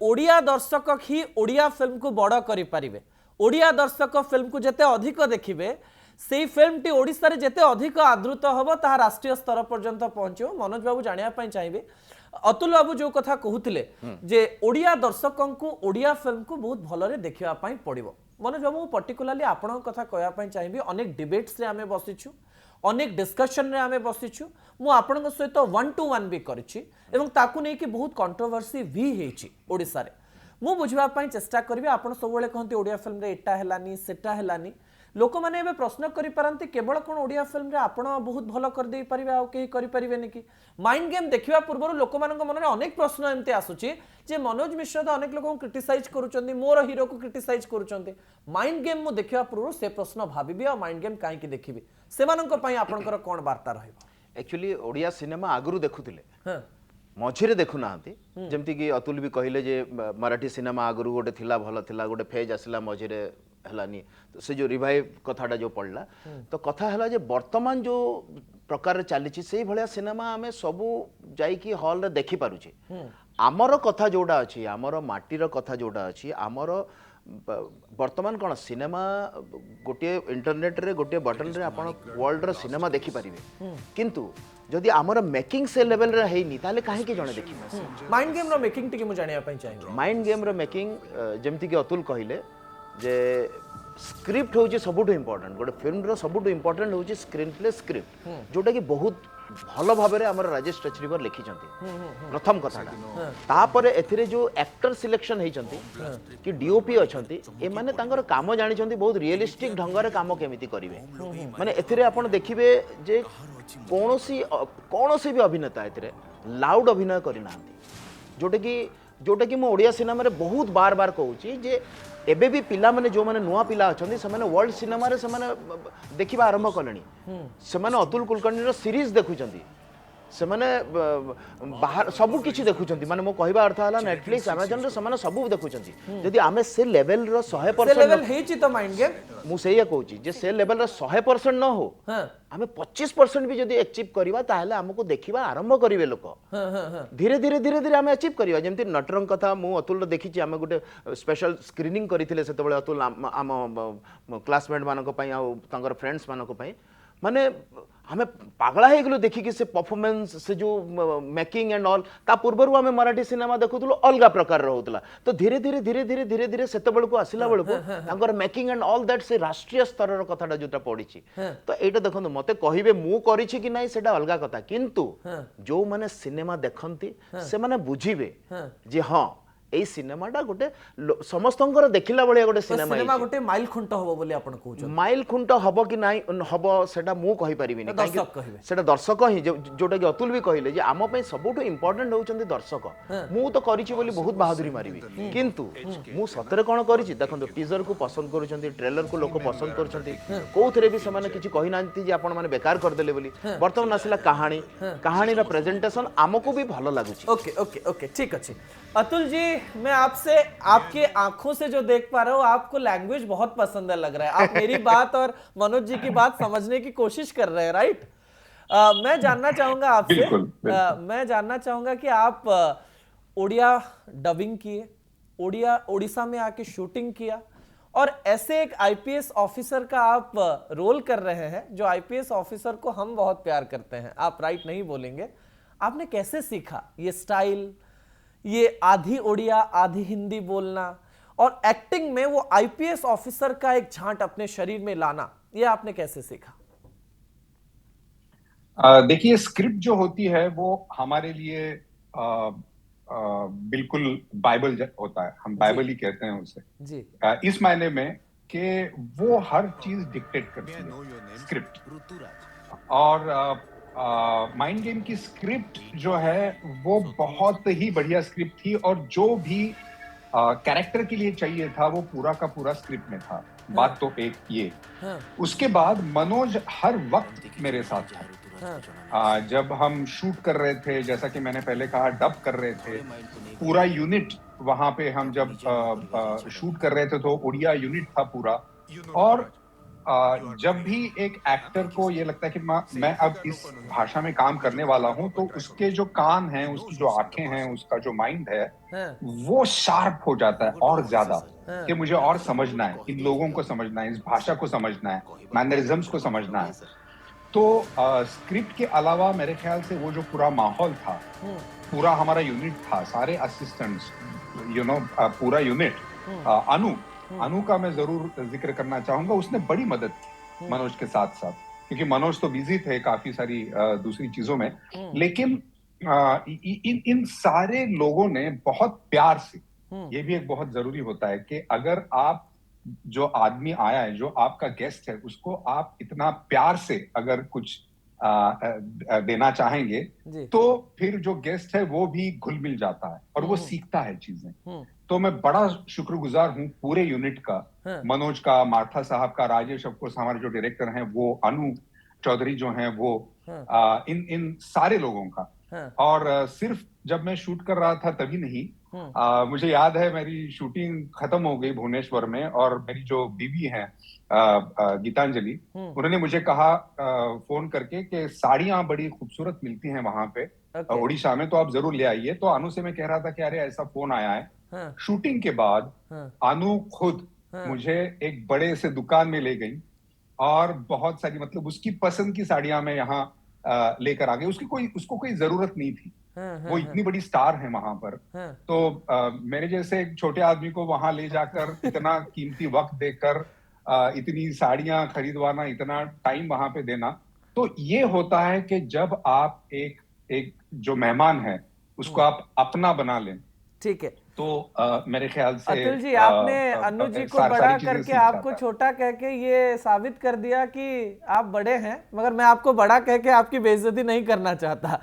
ओडिया दर्शक ही ओडिया फिल्म को बड़ करें। ओडिया दर्शक फिल्म को जिते अधिक देखिए से फिल्म टी ओडिशा रे जिते अधिक आदृत हम ता राष्ट्रीय स्तर पर्यंत पहुंचो। मनोज बाबू जानापी चाहिए अतुल बाबू जो कथा कहते जे ओडिया दर्शकों को ओडिया फिल्म को बहुत भलरे देखापी पड़ो। मनोज बाबू पर्टिकुलाली आपण कथा कहवाई चाहिए अनेक डिबेट्स रे आमे बसिछु अनेक डिस्कशन रे आमे बसिछु मु आपन सहित 1-to-1 भी करिछि एवं ताकू नै कि बहुत कंट्रोवर्सी भी हेछि ओडिसा रे। मु बुझवा पई चेष्टा करबी आपण सब बेले कहंती ओडिया फिल्म रे एटा हेलानी सेटा हेलानी लोक माने एबे प्रश्न करि पारंती केवल कोन ओडिया फिल्म रे आपण बहुत भलो कर देई परिबे आ केही करि परिबेनी कि माइंड गेम देखिबा पूर्व लोक मानक मन रे अनेक प्रश्न एमते आसुची जे मनोज मिश्र तो अनेक लोक को क्रिटिसाइज करूचंदी मोर हीरो को क्रिटिसाइज करूचंदी माइंड गेम मु देखिबा पूर्व से प्रश्न भाबिबी आ माइंड गेम काहे कि देखिबी सेमानक पई आपनकर कोन वार्ता रहइबो। एक्चुअली ओडिया सिनेमा आगुरु देखुथिले हां मझिरे देखु नांती जेमति कि अतुल भी कहिले जे मराठी सिनेमा आगुरु गोटे थिला भलो थिला गोटे फेज आसिला मझिरे हलानी तो से जो रिवाइव कथाटा जो पड़ला तो कथा हला जे वर्तमान जो प्रकार चली से भलिया सिनेमा आमे सबु जाई कि हॉल रे देखि पारुचे आमर कथा जोडा अछि आमर माटीर कथा जोडा अछि आमर वर्तमान कौन सिनेमा गोटे इंटरनेट रे गोटे बटन रे आपण वर्ल्ड रो सिनेमा देखि परिबे किंतु जदि आमर मेकिंग से लेवल रे हेनी ताले काहे के जणे देखि माइंड गेम रो मेकिंग टिके मु जानिया पई चाहिए। माइंड गेम रो मेकिंग जेमति कि अतुल कहिले जे स्क्रिप्ट होची सबुठो इंपोर्टेंट गोटे फिल्म रो सबुठो इंपोर्टेंट होची स्क्रीन प्ले स्क्रिप्ट जोटा कि बहुत भल भाबरे हमर राजेश टचरीवर लिखि चंती प्रथम कथाटा तापरे एथिरे जो एक्टर सिलेक्शन हेई चंती कि डीओपी अछंती ए माने तांगर काम जानि चंती बहुत रियलिस्टिक ढंग रे काम केमिति करिवे माने एथिरे आपण देखिबे जे कोनोसी भी अभिनेता एथिरे लाउड अभिनय करि नांती जोटा कि मो ओडिया सिनेमा रे बहुत बार बार कहूची जे एबे भी पिला माने जो माने नुआ पिला अछंती से माने वर्ल्ड सिनेमा रे से माने देखिबा आरंभ कलेनी से माने अतुल कुलकर्णी रो सीरीज देखुचंती से माने बाहर सब किछि देखुचंती माने मो कहबा अर्थ हला नेटफ्लिक्स अमेजन रे से माने सब देखुचंती जदि आमे से लेवल रो 100% लेवल हेछि तो माइंड गेम मु सेया कहूची जे से लेवल रो 100% न हो आमे 25% भी जदि अचीव करबा ताहले हमको देखिबा आरंभ करिवे लोक धीरे धीरे आमे अचीव करबा जेमति नटरंग कथा मु अतुल रो देखिची आमे गुटे स्पेशल स्क्रीनिंग करिथिले सेते बेले अतुल आम क्लासमेट मानक पई आ तांगर फ्रेंड्स मानक पई माने हमें पागला है गलो देखि कि से परफॉर्मेंस से जो मेकिंग एंड ऑल ता पूर्वरु हमें मराठी सिनेमा देखुतलो अलगा प्रकार रहउतला तो धीरे धीरे सेते बेल को आसिला बेल को तांकर मेकिंग एंड ऑल दैट से राष्ट्रीय स्तर रो कथाटा जोटा पडिछि तो एटा देखंतु मते कहिबे मु करिछि कि नाही सेटा अलगा कथा किंतु जो माने सिनेमा देखंती से माने बुझिबे जे हां ए सिनेमाटा गोटे समस्तंकर देखिला बळे गोटे सिनेमा गोटे माइल खुंट हबो बोली आपण कहउछ माइल खुंट हबो कि नाही हबो सेटा मु कहि परिबिनी सेटा दर्शक ही जोटा कि अतुल भी कहिले जे आम पई सबुठो इंपोर्टेंट होउचंदी दर्शक मु तो करिछि बोली बहुत बहादुरी मारिबी किंतु मु सतरे कोन करिछि देखंतु टीजर को पसंद करूचंदी ट्रेलर को लोक पसंद करूचंदी कोथरे भी समान किछि कहि नांती जे आपण माने बेकार कर देले बोली वर्तमान आसिला कहानी रा प्रेजेंटेशन हमको भी भलो लागुछि। ओके ओके ओके ठीक अछि अतुल जी मैं आपसे आपकी आंखों से जो देख पा रहा हूँ आपको लैंग्वेज बहुत पसंद है लग रहा है आप मेरी बात और मनोज जी की बात समझने की कोशिश कर रहे हैं राइट। मैं जानना चाहूंगा आपसे मैं जानना चाहूंगा कि आप ओडिया डबिंग किए ओडिशा में आके शूटिंग किया और ऐसे एक आईपीएस ऑफिसर का आप रोल कर रहे हैं जो आईपीएस ऑफिसर को हम बहुत प्यार करते हैं आप राइट नहीं बोलेंगे आपने कैसे सीखा ये स्टाइल ये आधी ओडिया आधी हिंदी बोलना और एक्टिंग में वो आईपीएस ऑफिसर का एक झांट अपने शरीर में लाना ये आपने कैसे सीखा? देखिए स्क्रिप्ट जो होती है वो हमारे लिए बिल्कुल बाइबल होता है हम बाइबल ही कहते हैं उसे जी इस मायने में कि वो हर चीज डिक्टेट करती है स्क्रिप्ट और माइंड गेम की स्क्रिप्ट जो है वो बहुत ही बढ़िया स्क्रिप्ट थी और जो भी कैरेक्टर के लिए चाहिए था वो पूरा का पूरा स्क्रिप्ट में था। बात तो एक ये उसके बाद मनोज हर वक्त मेरे साथ था जब हम शूट कर रहे थे जैसा कि मैंने पहले कहा डब कर रहे थे पूरा यूनिट वहां पे हम जब शूट कर रहे थे तो ओडिया यूनिट था पूरा और जब भी एक एक्टर को ये लगता है कि मैं अब इस भाषा में काम करने वाला हूं, तो उसके जो कान हैं, उसकी जो आंखें हैं, उसका जो माइंड है, वो शार्प हो जाता है और ज्यादा, कि मुझे और समझना है, इन लोगों को समझना है, इस भाषा को समझना है, मैनरिज्म्स को समझना है। तो स्क्रिप्ट के अलावा मेरे ख्याल से वो जो पूरा माहौल था, पूरा हमारा यूनिट था, सारे असिस्टेंट्स, पूरा यूनिट, अनु का मैं जरूर जिक्र करना चाहूंगा। उसने बड़ी मदद की मनोज के साथ साथ, क्योंकि मनोज तो बिजी थे काफी सारी दूसरी चीजों में, लेकिन इन सारे लोगों ने बहुत प्यार से, ये भी एक बहुत जरूरी होता है कि अगर आप, जो आदमी आया है, जो आपका गेस्ट है, उसको आप इतना प्यार से अगर कुछ देना चाहेंगे, तो फिर जो गेस्ट है वो भी घुल मिल जाता है और वो सीखता है चीजें। तो मैं बड़ा शुक्रगुजार हूँ पूरे यूनिट का, मनोज का, मार्था साहब का, राजेश, ऑफ कोर्स हमारे जो डायरेक्टर हैं वो, अनु चौधरी जो हैं वो, इन सारे लोगों का। और सिर्फ जब मैं शूट कर रहा था तभी नहीं, मुझे याद है मेरी शूटिंग खत्म हो गई भुवनेश्वर में, और मेरी जो बीवी है गीतांजलि, उन्होंने मुझे कहा फोन करके कि साड़ियां बड़ी खूबसूरत मिलती हैं वहां पे उड़ीसा में, तो आप जरूर ले आइए। तो अनु से मैं कह रहा था कि अरे ऐसा फोन आया है। शूटिंग के बाद अनु खुद मुझे एक बड़े से दुकान में ले गई और बहुत सारी, मतलब उसकी पसंद की साड़ियां मैं यहाँ लेकर आ गई। उसको कोई जरूरत नहीं थी, वो इतनी बड़ी स्टार है वहां पर। तो मेरे जैसे एक छोटे आदमी को वहां ले जाकर इतना कीमती वक्त देकर इतनी साड़ियां खरीदवाना, इतना टाइम वहां पे देना, तो ये होता है कि जब आप एक जो मेहमान है उसको आप अपना बना लें। ठीक है, तो मेरे ख्याल से अतुल जी, आपने अनु जी को बड़ा करके आपको छोटा कह के ये साबित कर दिया कि आप बड़े हैं, मगर मैं आपको बड़ा कह के आपकी बेइज्जती नहीं करना चाहता।